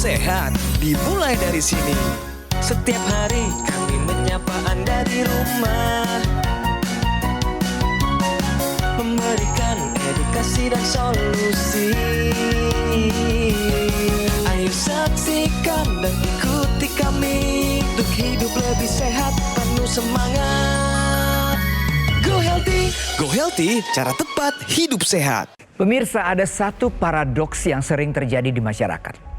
sehat dimulai dari sini. Setiap hari kami menyapa Anda di rumah, memberikan edukasi dan solusi. Ayo saksikan dan ikuti kami untuk hidup lebih sehat, penuh semangat. Go Healthy, cara tepat hidup sehat. Pemirsa, ada satu paradoks yang sering terjadi di masyarakat.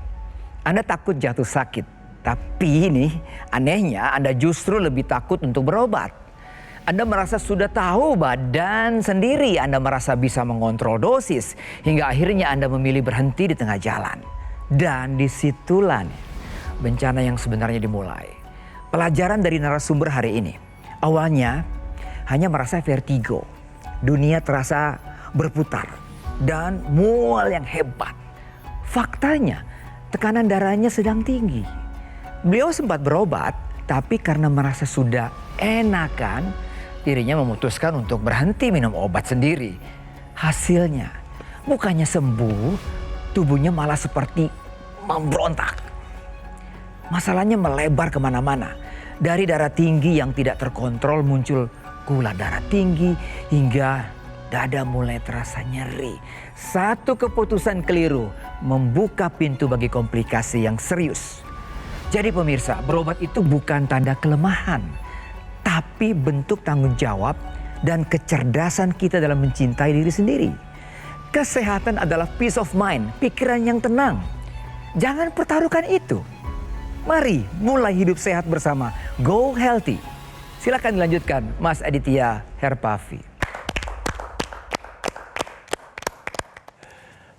Anda takut jatuh sakit, tapi ini anehnya Anda justru lebih takut untuk berobat. Anda merasa sudah tahu badan sendiri, Anda merasa bisa mengontrol dosis, hingga akhirnya Anda memilih berhenti di tengah jalan. Dan disitulah nih, bencana yang sebenarnya dimulai. Pelajaran dari narasumber hari ini. Awalnya hanya merasa vertigo. Dunia terasa berputar dan mual yang hebat. Faktanya tekanan darahnya sedang tinggi. Beliau sempat berobat, tapi karena merasa sudah enakan, dirinya memutuskan untuk berhenti minum obat sendiri. Hasilnya bukannya sembuh, tubuhnya malah seperti memberontak. Masalahnya melebar kemana-mana. Dari darah tinggi yang tidak terkontrol muncul gula darah tinggi hingga dada mulai terasa nyeri. Satu keputusan keliru membuka pintu bagi komplikasi yang serius. Jadi pemirsa, berobat itu bukan tanda kelemahan, tapi bentuk tanggung jawab dan kecerdasan kita dalam mencintai diri sendiri. Kesehatan adalah peace of mind, pikiran yang tenang. Jangan pertaruhkan itu. Mari mulai hidup sehat bersama Go Healthy. Silakan dilanjutkan, Mas Aditya Herpavi.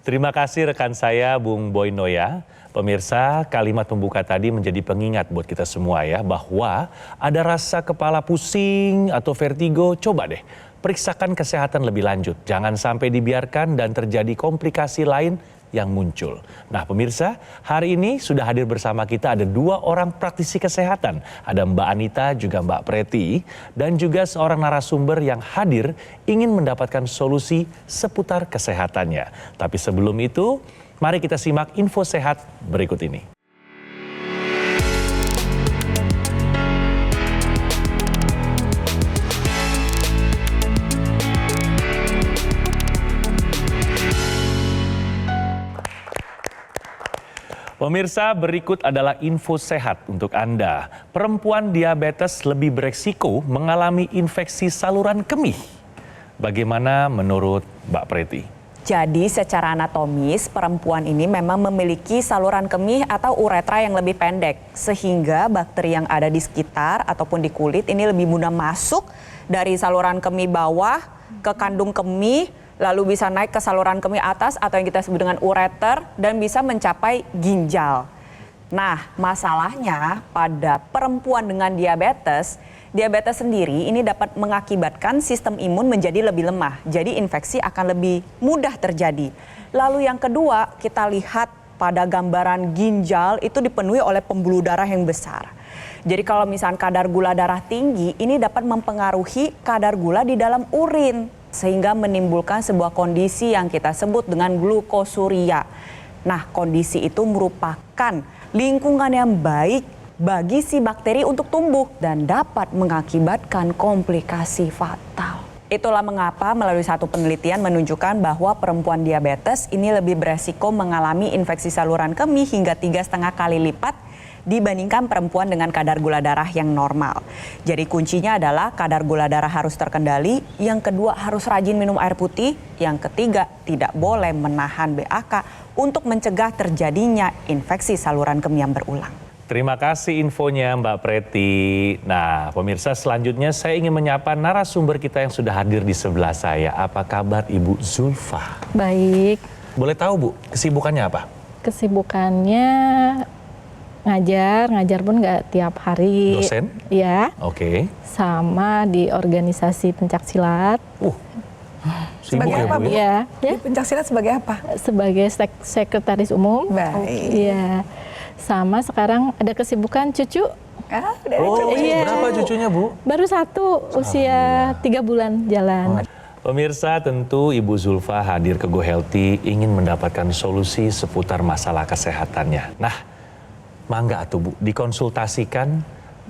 Terima kasih rekan saya Bung Boy Noya. Pemirsa, kalimat pembuka tadi menjadi pengingat buat kita semua ya, bahwa ada rasa kepala pusing atau vertigo, coba deh periksakan kesehatan lebih lanjut. Jangan sampai dibiarkan dan terjadi komplikasi lain yang muncul. Nah pemirsa, hari ini sudah hadir bersama kita ada dua orang praktisi kesehatan. Ada Mbak Anita juga Mbak Preti, dan juga seorang narasumber yang hadir ingin mendapatkan solusi seputar kesehatannya. Tapi sebelum itu, mari kita simak info sehat berikut ini. Pemirsa, berikut adalah info sehat untuk Anda. Perempuan diabetes lebih beresiko mengalami infeksi saluran kemih. Bagaimana menurut Mbak Preti? Jadi secara anatomis perempuan ini memang memiliki saluran kemih atau uretra yang lebih pendek. Sehingga bakteri yang ada di sekitar ataupun di kulit ini lebih mudah masuk dari saluran kemih bawah ke kandung kemih, lalu bisa naik ke saluran kemih atas atau yang kita sebut dengan ureter dan bisa mencapai ginjal. Nah, masalahnya pada perempuan dengan diabetes sendiri ini dapat mengakibatkan sistem imun menjadi lebih lemah. Jadi infeksi akan lebih mudah terjadi. Lalu yang kedua, kita lihat pada gambaran ginjal itu dipenuhi oleh pembuluh darah yang besar. Jadi kalau misalnya kadar gula darah tinggi, ini dapat mempengaruhi kadar gula di dalam urin, sehingga menimbulkan sebuah kondisi yang kita sebut dengan glukosuria. Nah, kondisi itu merupakan lingkungan yang baik bagi si bakteri untuk tumbuh dan dapat mengakibatkan komplikasi fatal. Itulah mengapa melalui satu penelitian menunjukkan bahwa perempuan diabetes ini lebih beresiko mengalami infeksi saluran kemih hingga 3,5 kali lipat dibandingkan perempuan dengan kadar gula darah yang normal. Jadi kuncinya adalah kadar gula darah harus terkendali, yang kedua harus rajin minum air putih, yang ketiga tidak boleh menahan BAK untuk mencegah terjadinya infeksi saluran kemih yang berulang. Terima kasih infonya Mbak Preti. Nah pemirsa, selanjutnya saya ingin menyapa narasumber kita yang sudah hadir di sebelah saya. Apa kabar Ibu Zulfa? Baik. Boleh tahu Bu, kesibukannya apa? Kesibukannya ngajar pun nggak tiap hari. Dosen? Ya. Oke. Sama di organisasi pencaksilat. Sebagai apa, Bu? Ya. Di pencaksilat sebagai apa? Sebagai sekretaris umum. Baik. Iya. Sama sekarang ada kesibukan cucu. Iya. Berapa cucunya Bu? Baru satu, usia 3 bulan jalan. Pemirsa, tentu Ibu Zulfa hadir ke Go Healthy ingin mendapatkan solusi seputar masalah kesehatannya. Nah, mangga atuh Bu, dikonsultasikan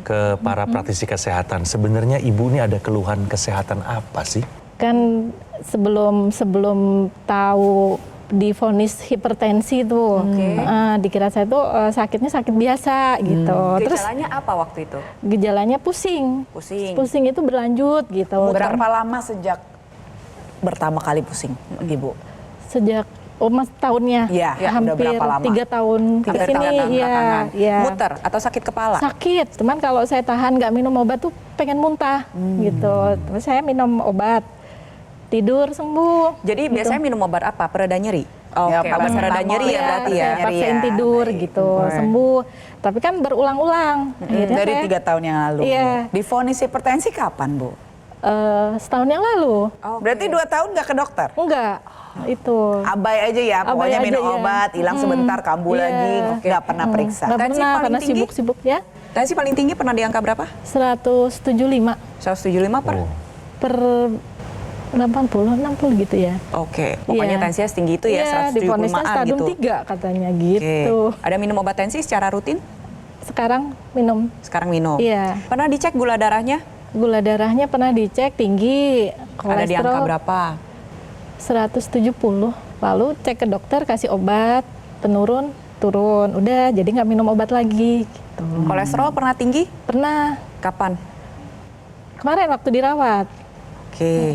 ke para praktisi kesehatan. Sebenarnya Ibu ini ada keluhan kesehatan apa sih? Kan sebelum tahu divonis hipertensi tuh, dikira saya tuh sakitnya sakit biasa gitu. Terus Gejalanya apa waktu itu? gejalanya pusing. Pusing. Pusing itu berlanjut gitu. Berapa lama sejak pertama kali pusing, Ibu? Sejak mas tahunnya, Iya, udah hampir berapa lama? 3 tahun ke Hampir sini, 3 tahun iya, belakangan. iya. Muter atau sakit kepala? Sakit, cuman kalau saya tahan nggak minum obat tuh pengen muntah gitu. Terus saya minum obat, tidur sembuh. Jadi gitu. biasanya minum obat apa? Pereda nyeri? Ya, Oke, obat pereda paracetamol nyeri ya ya, berarti ya. nyeri. Paksain ya. tidur gitu, sembuh. Tapi kan berulang-ulang. Akhirnya Dari saya, 3 tahun yang lalu. Iya. Divonis hipertensi kapan, Bu? setahun yang lalu. Berarti 2 tahun nggak ke dokter? Enggak, itu. Abai aja ya, Abai pokoknya aja minum ya. obat, hilang sebentar, kambuh Iya. lagi, nggak pernah periksa. Nggak Tensi pernah, paling karena tinggi? sibuk-sibuk ya. Tensi paling tinggi pernah di angka berapa? 175 175 per? per 80, 60 gitu ya. Oke, pokoknya Iya. tensinya setinggi itu ya, Iya, 175-an divonisnya stadium gitu. 3 katanya Oke. gitu. Ada minum obat tensi secara rutin? Sekarang minum. Sekarang minum. Iya. Pernah dicek gula darahnya? Gula darahnya pernah dicek tinggi, Ada di angka kolesterol berapa? 170. Lalu cek ke dokter, kasih obat, penurun, turun. Udah, jadi nggak minum obat lagi gitu. Kolesterol pernah tinggi? Pernah, Kapan? kemarin waktu dirawat. Oke.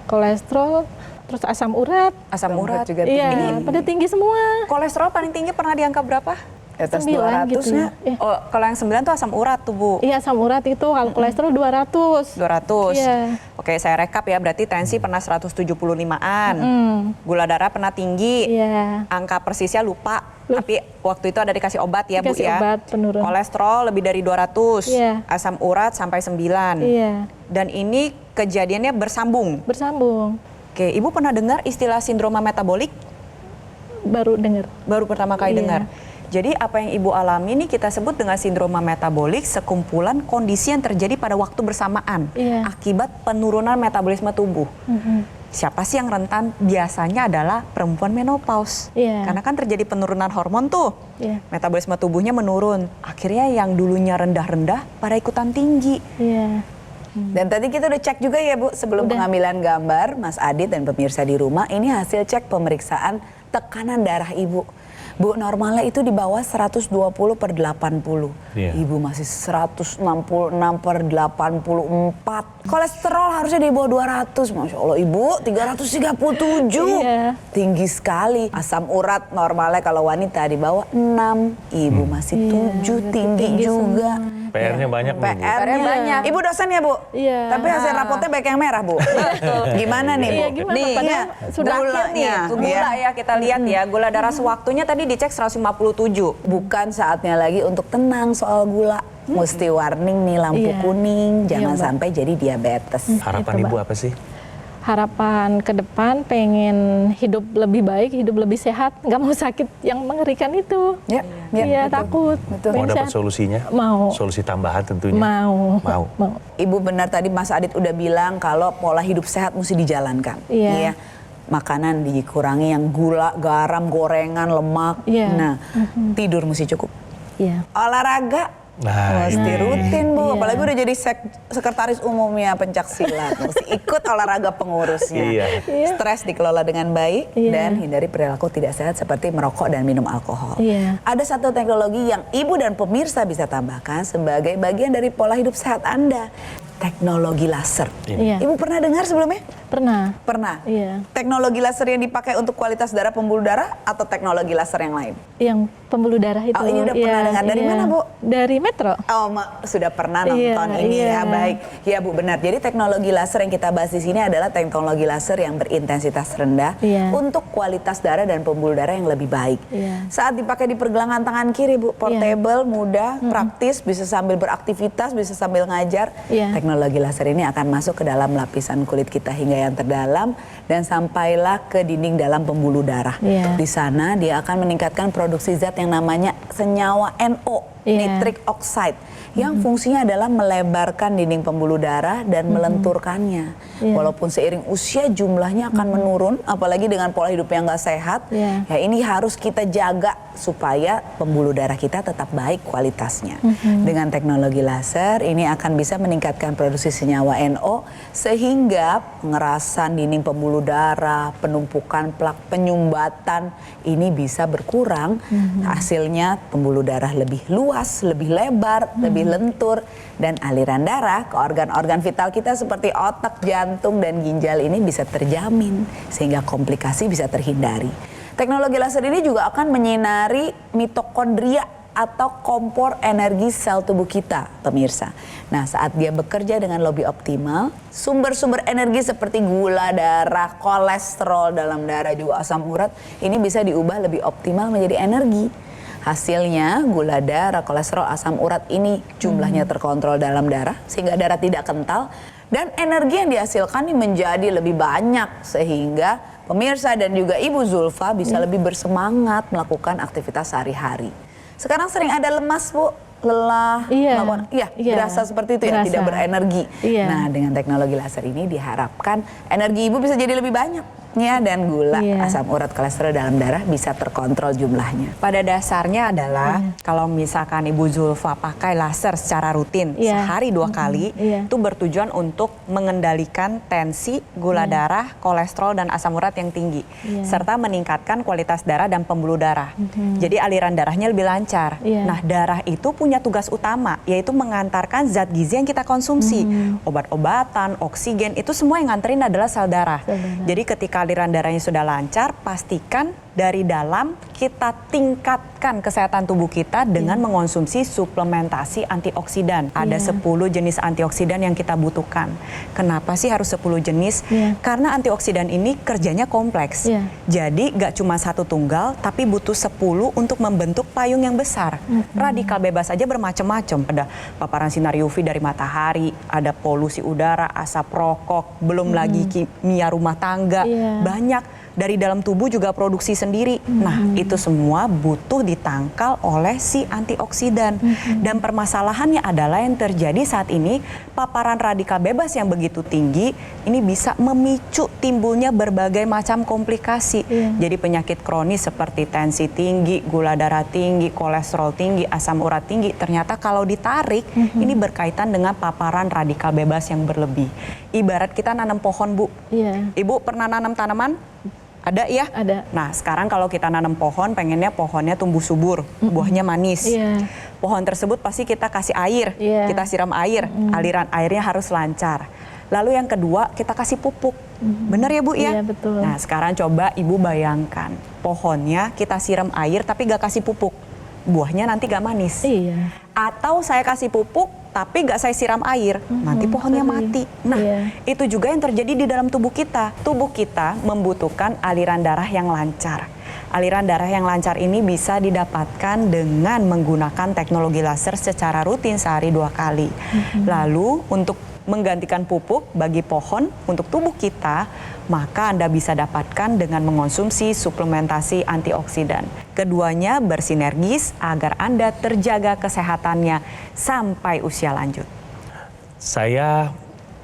Kolesterol, terus asam urat. Asam urat juga Iya, pada tinggi semua. Kolesterol paling tinggi pernah di angka berapa? Di atas 9 200 gitu ya. ya. Oh, kalau yang 9 tuh asam urat tuh, Bu. Iya, asam urat itu kalau kolesterol 200. 200. Iya. Oke, saya rekap ya. Berarti tensi pernah 175-an. Gula darah pernah tinggi. Iya. Angka persisnya lupa. Tapi waktu itu ada dikasih obat ya, Bu Dikasih ya. obat penurun. Kolesterol lebih dari 200. Iya. Asam urat sampai 9. Iya, Dan ini kejadiannya bersambung. bersambung. Oke, Ibu pernah dengar istilah sindroma metabolik? Baru dengar. Baru pertama kali Iya. dengar. Jadi apa yang Ibu alami ini kita sebut dengan sindroma metabolik, sekumpulan kondisi yang terjadi pada waktu bersamaan Iya. akibat penurunan metabolisme tubuh. Siapa sih yang rentan? Biasanya adalah perempuan menopause. Iya. Karena kan terjadi penurunan hormon tuh. Iya. Metabolisme tubuhnya menurun. Akhirnya yang dulunya rendah-rendah pada ikutan tinggi. Iya. Dan tadi kita udah cek juga ya Bu, sebelum Udah. pengambilan gambar, Mas Adit dan pemirsa di rumah, ini hasil cek pemeriksaan tekanan darah Ibu. Bu, normalnya itu di bawah 120 per 80. Iya. Ibu masih 166 per 84. Kolesterol harusnya di bawah 200. Masya Allah Ibu, 337. Iya. Tinggi sekali. Asam urat normalnya kalau wanita di bawah 6. Ibu masih 7, tinggi juga. PR-nya banyak nih, Bu. PR-nya banyak. Ibu dosen ya, Bu? Iya. Tapi hasil rapotnya baik yang merah, Bu. Gimana nih, Bu? Iya, gimana? Nih, Padahal sudah akhir nih, tuh gula ya kita lihat ya. Gula darah sewaktunya tadi dicek 157. Bukan saatnya lagi untuk tenang soal gula. Mesti warning nih lampu Iya. kuning, jangan Iya, Mbak. sampai jadi diabetes. Harapan Itu, Ibu Mbak. apa sih? Harapan ke depan pengen hidup lebih baik, hidup lebih sehat, nggak mau sakit yang mengerikan itu. Ya, Iya, betul. takut. Betul. Mau Pengen dapat sehat. solusinya? Mau. Solusi tambahan tentunya. Mau. Mau. Ibu benar tadi Mas Adit udah bilang kalau pola hidup sehat mesti dijalankan. Iya. Makanan dikurangi yang gula, garam, gorengan, lemak. Iya. Nah, tidur mesti cukup. Iya. Olahraga Nah, mesti ini. rutin, Bu. Iya. Apalagi udah jadi sekretaris umumnya pencak silat. Mesti ikut olahraga pengurusnya. Iya. Stres dikelola dengan baik Iya. dan hindari perilaku tidak sehat seperti merokok dan minum alkohol. Iya. Ada satu teknologi yang Ibu dan pemirsa bisa tambahkan sebagai bagian dari pola hidup sehat Anda. Teknologi laser. Iya. Ibu pernah dengar sebelumnya? Pernah. Pernah. Iya. Teknologi laser yang dipakai untuk kualitas darah pembuluh darah atau teknologi laser yang lain? Yang pembuluh darah itu. Oh, ini udah pernah dengar. Dari mana, Bu? Dari Metro. Oh, sudah pernah nonton Iya, ini iya. ya, baik. Ya Bu, benar. Jadi teknologi laser yang kita bahas di sini adalah teknologi laser yang berintensitas rendah Iya. untuk kualitas darah dan pembuluh darah yang lebih baik. Iya. Saat dipakai di pergelangan tangan kiri, Bu, portable, mudah, praktis, bisa sambil beraktivitas, bisa sambil ngajar. Iya. Teknologi laser ini akan masuk ke dalam lapisan kulit kita hingga yang terdalam dan sampailah ke dinding dalam pembuluh darah. Iya. Di sana dia akan meningkatkan produksi zat yang namanya senyawa NO. nitric oxide yang fungsinya adalah melebarkan dinding pembuluh darah dan melenturkannya. Walaupun seiring usia jumlahnya akan menurun, apalagi dengan pola hidup yang nggak sehat, ya ini harus kita jaga supaya pembuluh darah kita tetap baik kualitasnya. Dengan teknologi laser ini akan bisa meningkatkan produksi senyawa NO sehingga pengerasan dinding pembuluh darah, penumpukan plak, penyumbatan ini bisa berkurang. Hasilnya pembuluh darah lebih luas, lebih lebar, lebih lentur, dan aliran darah ke organ-organ vital kita seperti otak, jantung, dan ginjal ini bisa terjamin sehingga komplikasi bisa terhindari. Teknologi laser ini juga akan menyinari mitokondria atau kompor energi sel tubuh kita, pemirsa. Nah, saat dia bekerja dengan lebih optimal, sumber-sumber energi seperti gula darah, kolesterol dalam darah, juga asam urat, ini bisa diubah lebih optimal menjadi energi. Hasilnya gula darah, kolesterol, asam urat ini jumlahnya terkontrol dalam darah sehingga darah tidak kental dan energi yang dihasilkan ini menjadi lebih banyak sehingga pemirsa dan juga Ibu Zulfa bisa lebih bersemangat melakukan aktivitas sehari-hari. Sekarang sering ada lemas, Bu, lelah, berasa seperti itu ya, tidak berenergi. Nah, dengan teknologi laser ini diharapkan energi Ibu bisa jadi lebih banyak. Dan gula, asam urat, kolesterol dalam darah bisa terkontrol jumlahnya. Pada dasarnya adalah kalau misalkan Ibu Zulfa pakai laser secara rutin sehari 2 kali, itu bertujuan untuk mengendalikan tensi, gula darah, kolesterol dan asam urat yang tinggi, serta meningkatkan kualitas darah dan pembuluh darah. Jadi aliran darahnya lebih lancar. Nah, darah itu punya tugas utama, yaitu mengantarkan zat gizi yang kita konsumsi, obat-obatan, oksigen, itu semua yang nganterin adalah sel darah. Jadi ketika aliran darahnya sudah lancar, pastikan dari dalam kita tingkatkan kesehatan tubuh kita dengan mengonsumsi suplementasi antioksidan. Ada 10 jenis antioksidan yang kita butuhkan. Kenapa sih harus 10 jenis? Karena antioksidan ini kerjanya kompleks. Jadi gak cuma satu tunggal, tapi butuh 10 untuk membentuk payung yang besar. Radikal bebas aja bermacam-macam. Ada paparan sinar UV dari matahari, ada polusi udara, asap rokok, belum lagi kimia rumah tangga. Banyak. Dari dalam tubuh juga produksi sendiri. Nah, itu semua butuh ditangkal oleh si antioksidan. Dan permasalahannya adalah yang terjadi saat ini, paparan radikal bebas yang begitu tinggi, ini bisa memicu timbulnya berbagai macam komplikasi. Jadi penyakit kronis seperti tensi tinggi, gula darah tinggi, kolesterol tinggi, asam urat tinggi, ternyata kalau ditarik, ini berkaitan dengan paparan radikal bebas yang berlebih. Ibarat kita nanam pohon, Bu. Ibu pernah nanam tanaman? Ada ya? Ada. Nah, sekarang kalau kita nanam pohon, pengennya pohonnya tumbuh subur, buahnya manis. Pohon tersebut pasti kita kasih air, kita siram air, aliran airnya harus lancar. Lalu yang kedua, kita kasih pupuk. Bener ya, Bu ya? Iya, betul. Nah, sekarang coba Ibu bayangkan, pohonnya kita siram air tapi gak kasih pupuk. Buahnya nanti gak manis. Atau saya kasih pupuk tapi gak saya siram air, nanti pohonnya mati. Nah, itu juga yang terjadi di dalam tubuh kita. Tubuh kita membutuhkan aliran darah yang lancar. Aliran darah yang lancar ini bisa didapatkan dengan menggunakan teknologi laser secara rutin sehari 2 kali. Lalu untuk menggantikan pupuk bagi pohon untuk tubuh kita, maka Anda bisa dapatkan dengan mengonsumsi suplementasi antioksidan. Keduanya bersinergis agar Anda terjaga kesehatannya sampai usia lanjut. Saya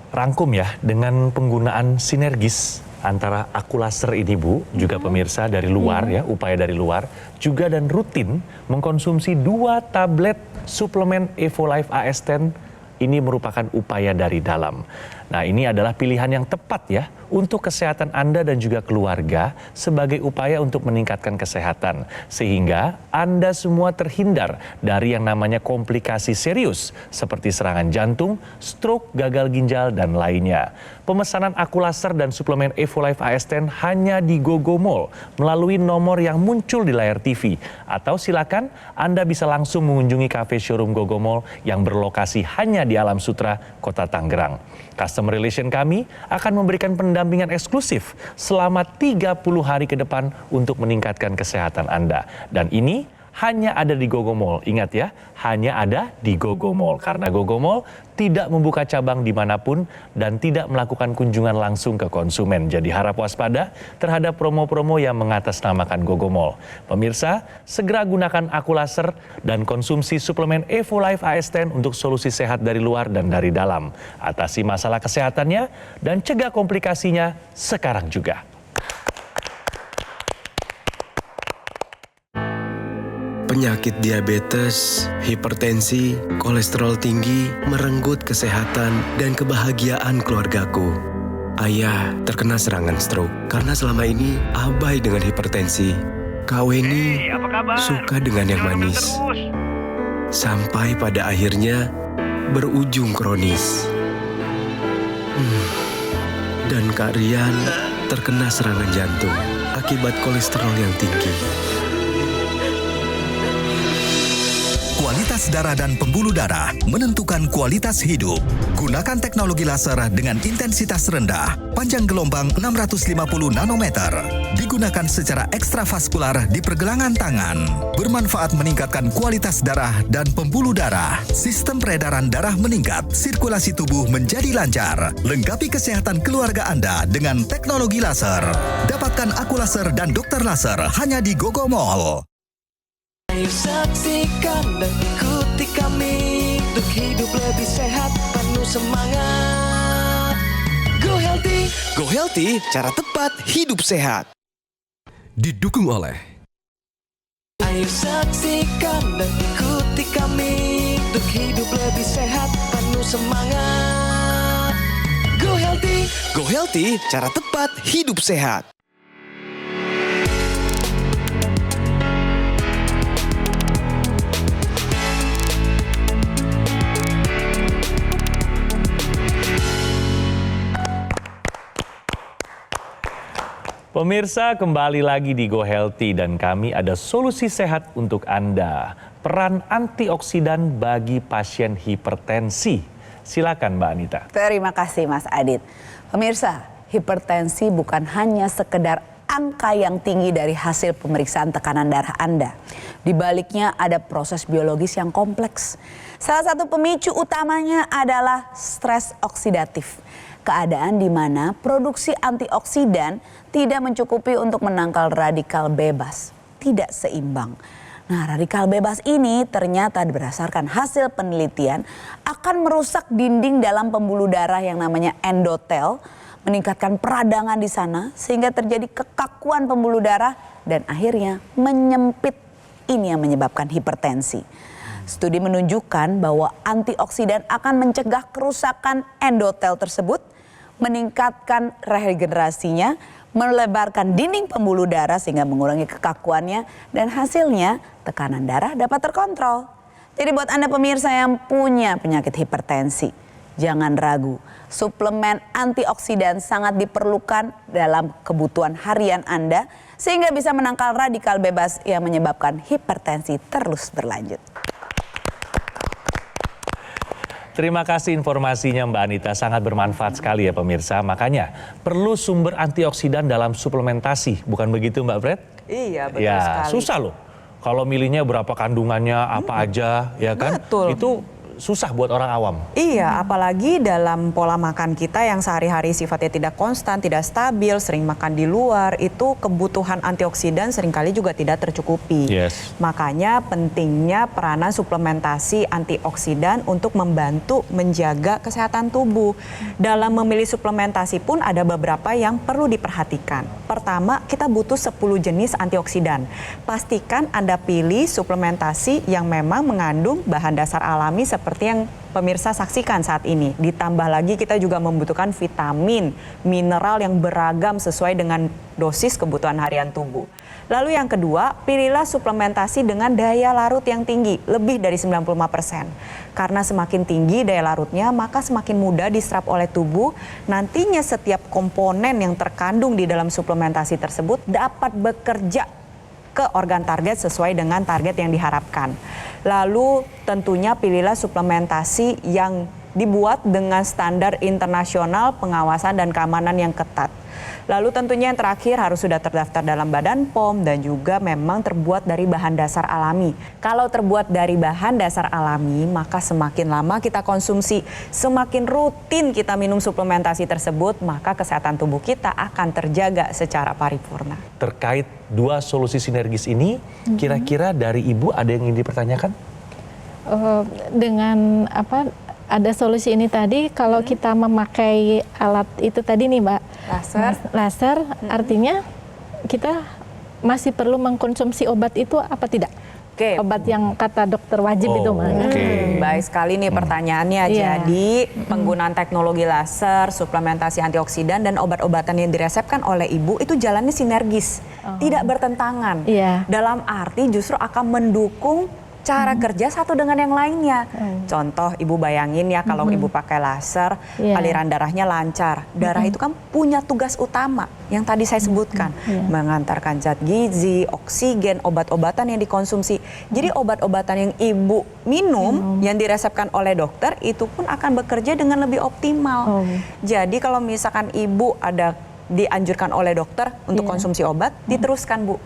rangkum ya dengan penggunaan sinergis antara aku laser ini, Bu, juga pemirsa dari luar ya, upaya dari luar, juga dan rutin mengkonsumsi 2 tablet suplemen EvoLife AS10. Ini merupakan upaya dari dalam. Nah, ini adalah pilihan yang tepat ya untuk kesehatan Anda dan juga keluarga sebagai upaya untuk meningkatkan kesehatan. Sehingga Anda semua terhindar dari yang namanya komplikasi serius seperti serangan jantung, stroke, gagal ginjal, dan lainnya. Pemesanan aku laser dan suplemen EvoLife AS10 hanya di GoGoMall melalui nomor yang muncul di layar TV. Atau silakan Anda bisa langsung mengunjungi cafe showroom GoGoMall yang berlokasi hanya di Alam Sutra, Kota Tangerang. Customer relation kami akan memberikan pendampingan eksklusif selama 30 hari ke depan untuk meningkatkan kesehatan Anda. Dan ini hanya ada di Gogomall. Ingat ya, hanya ada di Gogomall. Karena Gogomall tidak membuka cabang dimanapun dan tidak melakukan kunjungan langsung ke konsumen. Jadi harap waspada terhadap promo-promo yang mengatasnamakan Gogomall. Pemirsa, segera gunakan Aqualaser dan konsumsi suplemen Evo Life AS10 untuk solusi sehat dari luar dan dari dalam. Atasi masalah kesehatannya dan cegah komplikasinya sekarang juga. Penyakit diabetes, hipertensi, kolesterol tinggi merenggut kesehatan dan kebahagiaan keluargaku. Ayah terkena serangan stroke karena selama ini abai dengan hipertensi. Kak Weni suka dengan yang manis. Sampai pada akhirnya berujung kronis. Dan Kak Rian terkena serangan jantung akibat kolesterol yang tinggi. Kualitas darah dan pembuluh darah menentukan kualitas hidup. Gunakan teknologi laser dengan intensitas rendah, panjang gelombang 650 nanometer. Digunakan secara ekstravaskular di pergelangan tangan. Bermanfaat meningkatkan kualitas darah dan pembuluh darah. Sistem peredaran darah meningkat, sirkulasi tubuh menjadi lancar. Lengkapi kesehatan keluarga Anda dengan teknologi laser. Dapatkan Aqualaser dan dokter laser hanya di Gogomall. Ayo saksikan dan ikuti kami untuk hidup lebih sehat, penuh semangat. Go Healthy. Go Healthy, cara tepat hidup sehat. Didukung oleh Ayo saksikan dan ikuti kami untuk hidup lebih sehat, penuh semangat. Go Healthy. Go Healthy, cara tepat hidup sehat. Pemirsa, kembali lagi di Go Healthy dan kami ada solusi sehat untuk Anda. Peran antioksidan bagi pasien hipertensi. Silakan Mbak Anita. Terima kasih Mas Adit. Pemirsa, hipertensi bukan hanya sekedar angka yang tinggi dari hasil pemeriksaan tekanan darah Anda. Di baliknya ada proses biologis yang kompleks. Salah satu pemicu utamanya adalah stres oksidatif. Keadaan di mana produksi antioksidan tidak mencukupi untuk menangkal radikal bebas. Tidak seimbang. Nah, radikal bebas ini ternyata berdasarkan hasil penelitian akan merusak dinding dalam pembuluh darah yang namanya endotel, meningkatkan peradangan di sana sehingga terjadi kekakuan pembuluh darah dan akhirnya menyempit. Ini yang menyebabkan hipertensi. Studi menunjukkan bahwa antioksidan akan mencegah kerusakan endotel tersebut, meningkatkan regenerasinya, melebarkan dinding pembuluh darah sehingga mengurangi kekakuannya dan hasilnya tekanan darah dapat terkontrol. Jadi buat Anda pemirsa yang punya penyakit hipertensi, jangan ragu. Suplemen antioksidan sangat diperlukan dalam kebutuhan harian Anda sehingga bisa menangkal radikal bebas yang menyebabkan hipertensi terus berlanjut. Terima kasih informasinya Mbak Anita, sangat bermanfaat sekali ya pemirsa. Makanya perlu sumber antioksidan dalam suplementasi, bukan begitu Mbak Fred? Iya, betul ya, sekali. susah loh. Kalau milihnya berapa kandungannya, apa aja, ya kan? Betul. Itu susah buat orang awam. Iya, apalagi dalam pola makan kita yang sehari-hari sifatnya tidak konstan, tidak stabil, sering makan di luar, itu kebutuhan antioksidan seringkali juga tidak tercukupi. Yes. Makanya pentingnya peranan suplementasi antioksidan untuk membantu menjaga kesehatan tubuh. Dalam memilih suplementasi pun ada beberapa yang perlu diperhatikan. Pertama, kita butuh 10 jenis antioksidan. Pastikan Anda pilih suplementasi yang memang mengandung bahan dasar alami seperti yang pemirsa saksikan saat ini. Ditambah lagi kita juga membutuhkan vitamin, mineral yang beragam sesuai dengan dosis kebutuhan harian tubuh. Lalu yang kedua, pilihlah suplementasi dengan daya larut yang tinggi, lebih dari 95%. Karena semakin tinggi daya larutnya, maka semakin mudah diserap oleh tubuh. Nantinya setiap komponen yang terkandung di dalam suplementasi tersebut dapat bekerja ke organ target sesuai dengan target yang diharapkan. Lalu tentunya pilihlah suplementasi yang dibuat dengan standar internasional pengawasan dan keamanan yang ketat. Lalu tentunya yang terakhir harus sudah terdaftar dalam Badan POM dan juga memang terbuat dari bahan dasar alami. Kalau terbuat dari bahan dasar alami, maka semakin lama kita konsumsi, semakin rutin kita minum suplementasi tersebut, maka kesehatan tubuh kita akan terjaga secara paripurna. Terkait dua solusi sinergis ini, kira-kira dari Ibu ada yang ingin dipertanyakan? Dengan ada solusi ini tadi, kalau kita memakai alat itu tadi nih Mbak, laser, artinya kita masih perlu mengkonsumsi obat itu apa tidak? Oke. Obat yang kata dokter wajib itu Mbak. Baik sekali nih pertanyaannya. Jadi penggunaan teknologi laser, suplementasi antioksidan dan obat-obatan yang diresepkan oleh Ibu itu jalannya sinergis, tidak bertentangan. Dalam arti justru akan mendukung cara kerja satu dengan yang lainnya. Contoh Ibu bayangin ya, kalau Ibu pakai laser, aliran darahnya lancar. Darah itu kan punya tugas utama yang tadi saya sebutkan, mengantarkan zat gizi, oksigen, obat-obatan yang dikonsumsi. Jadi obat-obatan yang Ibu minum yang diresepkan oleh dokter itu pun akan bekerja dengan lebih optimal. Jadi kalau misalkan Ibu ada dianjurkan oleh dokter untuk konsumsi obat, diteruskan Bu.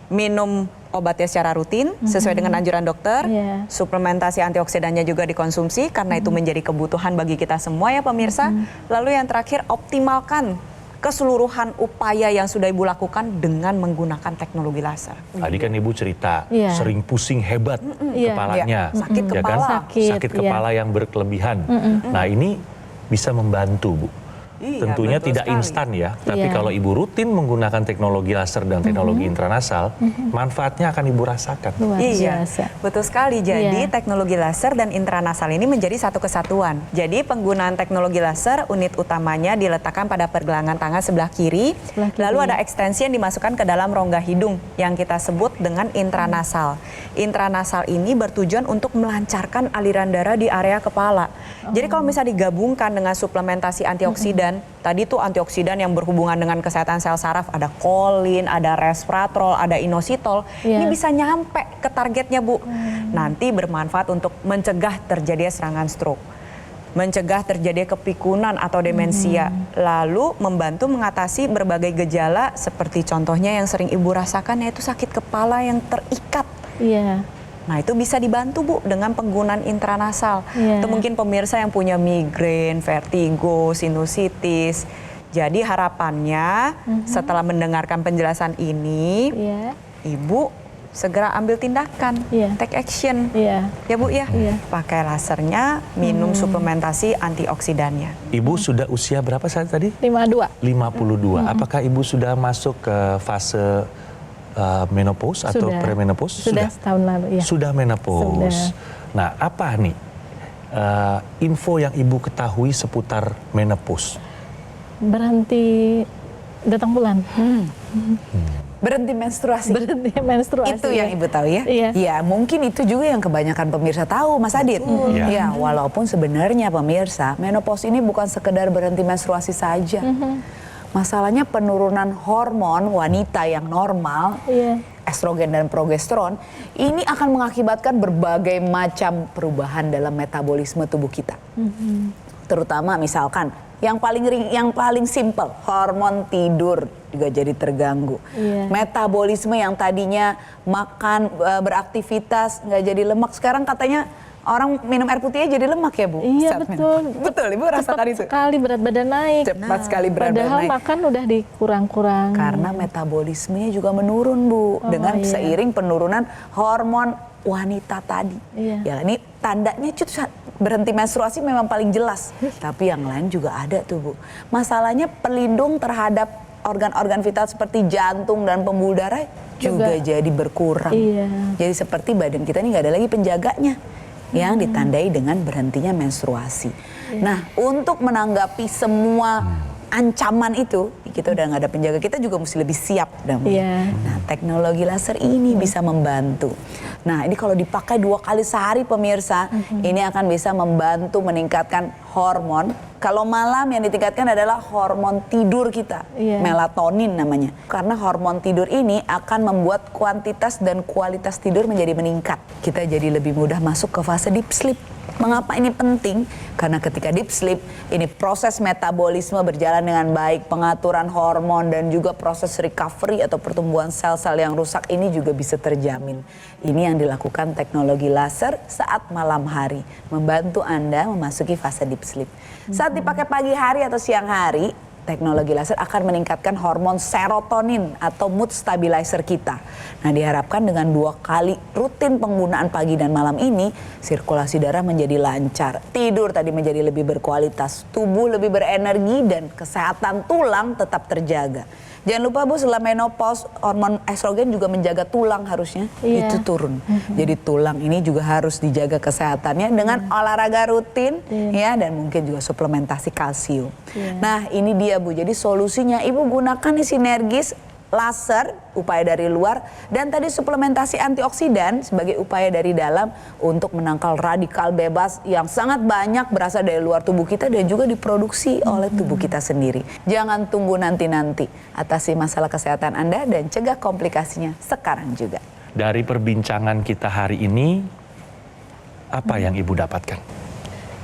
Minum obatnya secara rutin sesuai dengan anjuran dokter. Suplementasi antioksidannya juga dikonsumsi karena itu menjadi kebutuhan bagi kita semua ya pemirsa. Lalu yang terakhir, optimalkan keseluruhan upaya yang sudah Ibu lakukan dengan menggunakan teknologi laser. Tadi kan Ibu cerita sering pusing hebat kepalanya, sakit ya kepala, kan? Sakit kepala yang berkelebihan. Nah ini bisa membantu Bu. Tentunya tidak instan ya, tapi kalau Ibu rutin menggunakan teknologi laser dan teknologi intranasal, manfaatnya akan Ibu rasakan. Betul sekali. Jadi teknologi laser dan intranasal ini menjadi satu kesatuan. Jadi penggunaan teknologi laser, unit utamanya diletakkan pada pergelangan tangan sebelah kiri. Lalu ada ekstensi yang dimasukkan ke dalam rongga hidung yang kita sebut dengan intranasal. Intranasal ini bertujuan untuk melancarkan aliran darah di area kepala. Jadi kalau misalnya digabungkan dengan suplementasi antioksidan, tadi tuh antioksidan yang berhubungan dengan kesehatan sel saraf, ada kolin, ada resveratrol, ada inositol, ini bisa nyampe ke targetnya Bu. Nanti bermanfaat untuk mencegah terjadinya serangan stroke, mencegah terjadinya kepikunan atau demensia, lalu membantu mengatasi berbagai gejala seperti contohnya yang sering Ibu rasakan, yaitu sakit kepala yang terikat. Nah itu bisa dibantu Bu dengan penggunaan intranasal. Atau mungkin pemirsa yang punya migrain, vertigo, sinusitis. Jadi harapannya setelah mendengarkan penjelasan ini, Ibu segera ambil tindakan, take action. Ya Bu ya, pakai lasernya, minum suplementasi antioksidannya. Ibu sudah usia berapa saat tadi? 52. 52. Apakah Ibu sudah masuk ke fase menopause atau premenopause? Sudah setahun lalu. Sudah menopause. Nah, apa nih info yang Ibu ketahui seputar menopause? Berhenti datang bulan. Berhenti menstruasi. Berhenti menstruasi. Itu yang Ibu tahu ya? Ya, mungkin itu juga yang kebanyakan pemirsa tahu, Mas Adit. Ya, walaupun sebenarnya pemirsa, menopause ini bukan sekedar berhenti menstruasi saja. Masalahnya penurunan hormon wanita yang normal, estrogen dan progesteron, ini akan mengakibatkan berbagai macam perubahan dalam metabolisme tubuh kita. Terutama misalkan yang paling simple, hormon tidur juga jadi terganggu. Metabolisme yang tadinya makan, beraktivitas, nggak jadi lemak, sekarang katanya orang minum air putih aja jadi lemak ya Bu? Iya betul. Betul Ibu rasakan itu? Cepat sekali berat badan naik. Cepat sekali berat badan naik. Padahal makan udah dikurang-kurang. Karena metabolismenya juga menurun Bu. Dengan seiring penurunan hormon wanita tadi. Ya ini tandanya berhenti menstruasi memang paling jelas. Tapi yang lain juga ada tuh Bu. Masalahnya pelindung terhadap organ-organ vital seperti jantung dan pembuluh darah juga jadi berkurang. Jadi seperti badan kita ini nggak ada lagi penjaganya, yang ditandai dengan berhentinya menstruasi. Nah, untuk menanggapi semua ancaman itu, kita udah nggak ada penjaga, kita juga mesti lebih siap. Nah, teknologi laser ini bisa membantu. Nah, ini kalau dipakai 2 kali sehari pemirsa, ini akan bisa membantu meningkatkan hormon. Kalau malam yang ditingkatkan adalah hormon tidur kita, melatonin namanya. Karena hormon tidur ini akan membuat kuantitas dan kualitas tidur menjadi meningkat. Kita jadi lebih mudah masuk ke fase deep sleep. Mengapa ini penting? Karena ketika deep sleep, ini proses metabolisme berjalan dengan baik, pengaturan hormon dan juga proses recovery atau pertumbuhan sel-sel yang rusak ini juga bisa terjamin. Ini yang dilakukan teknologi laser saat malam hari, membantu Anda memasuki fase deep sleep. Saat dipakai pagi hari atau siang hari, teknologi laser akan meningkatkan hormon serotonin atau mood stabilizer kita. Nah, diharapkan dengan 2 kali rutin penggunaan pagi dan malam ini, sirkulasi darah menjadi lancar, tidur tadi menjadi lebih berkualitas, tubuh lebih berenergi dan kesehatan tulang tetap terjaga. Jangan lupa Bu, setelah menopause, hormon estrogen juga menjaga tulang harusnya, itu turun. Jadi tulang ini juga harus dijaga kesehatannya dengan olahraga rutin ya, dan mungkin juga suplementasi kalsium. Nah ini dia Bu, jadi solusinya Ibu gunakan nih sinergis laser, upaya dari luar, dan tadi suplementasi antioksidan sebagai upaya dari dalam untuk menangkal radikal bebas yang sangat banyak berasal dari luar tubuh kita dan juga diproduksi oleh tubuh kita sendiri. Jangan tunggu nanti-nanti, atasi masalah kesehatan Anda dan cegah komplikasinya sekarang juga. Dari perbincangan kita hari ini, apa yang Ibu dapatkan?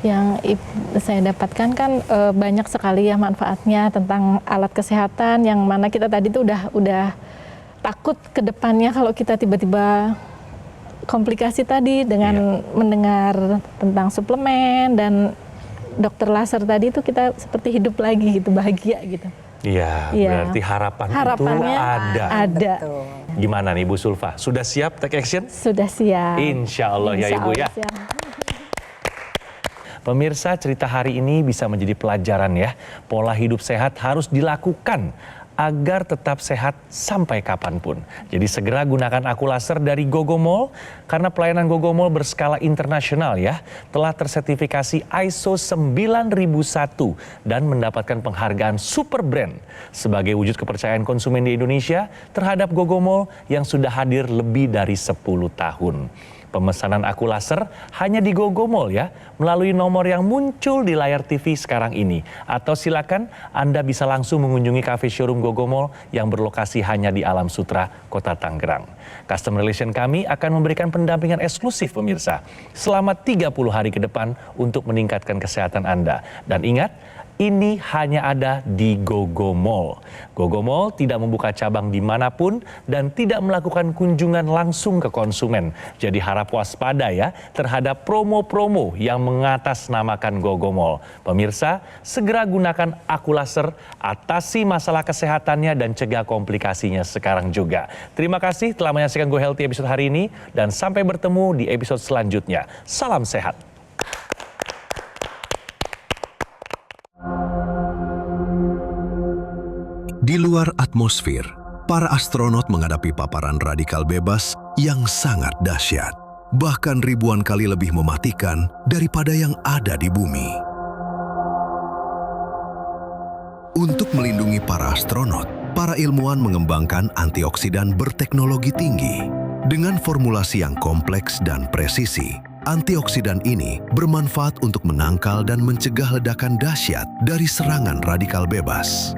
Yang saya dapatkan kan banyak sekali ya manfaatnya tentang alat kesehatan, yang mana kita tadi tuh udah takut ke depannya kalau kita tiba-tiba komplikasi tadi dengan mendengar tentang suplemen dan dokter laser tadi itu, kita seperti hidup lagi gitu, bahagia gitu. Iya, berarti harapannya itu ada. Betul. Gimana nih Bu Sulfa? Sudah siap take action? Sudah siap. Insya Allah ya Ibu ya. Siap. Pemirsa, cerita hari ini bisa menjadi pelajaran ya. Pola hidup sehat harus dilakukan agar tetap sehat sampai kapanpun. Jadi segera gunakan Akulaser dari Gogomol, karena pelayanan Gogomol berskala internasional ya. Telah tersertifikasi ISO 9001 dan mendapatkan penghargaan Super Brand sebagai wujud kepercayaan konsumen di Indonesia terhadap Gogomol yang sudah hadir lebih dari 10 tahun. Pemesanan Akulaser hanya di Gogomol ya, melalui nomor yang muncul di layar TV sekarang ini. Atau silakan Anda bisa langsung mengunjungi cafe showroom Gogomol yang berlokasi hanya di Alam Sutra, Kota Tangerang. Customer Relation kami akan memberikan pendampingan eksklusif pemirsa selama 30 hari ke depan untuk meningkatkan kesehatan Anda. Dan ingat, ini hanya ada di Gogomol. Gogomol tidak membuka cabang dimanapun dan tidak melakukan kunjungan langsung ke konsumen. Jadi harap waspada ya terhadap promo-promo yang mengatasnamakan Gogomol. Pemirsa, segera gunakan Akulaser, atasi masalah kesehatannya dan cegah komplikasinya sekarang juga. Terima kasih telah menyaksikan Go Healthy episode hari ini dan sampai bertemu di episode selanjutnya. Salam sehat. Di luar atmosfer, para astronot menghadapi paparan radikal bebas yang sangat dahsyat, bahkan ribuan kali lebih mematikan daripada yang ada di bumi. Untuk melindungi para astronot, para ilmuwan mengembangkan antioksidan berteknologi tinggi. Dengan formulasi yang kompleks dan presisi, antioksidan ini bermanfaat untuk menangkal dan mencegah ledakan dahsyat dari serangan radikal bebas.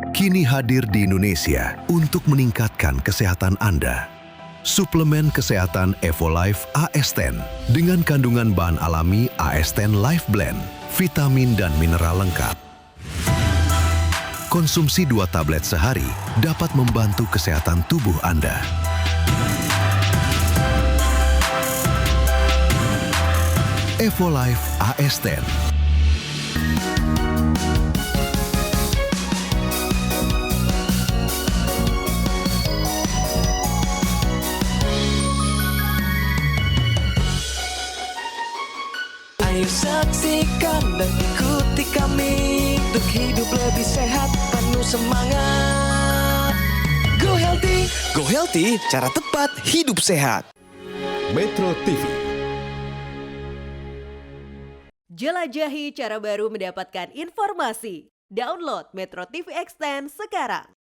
Kini hadir di Indonesia untuk meningkatkan kesehatan Anda. Suplemen kesehatan Evolife AS10 dengan kandungan bahan alami AS10 Life Blend, vitamin dan mineral lengkap. Konsumsi 2 tablet sehari dapat membantu kesehatan tubuh Anda. Evolife AS10. Ayo saksikan dan ikuti kami untuk hidup lebih sehat, penuh semangat. Go Healthy. Go Healthy, cara tepat hidup sehat. Metro TV. Jelajahi cara baru mendapatkan informasi. Download Metro TV Extend sekarang.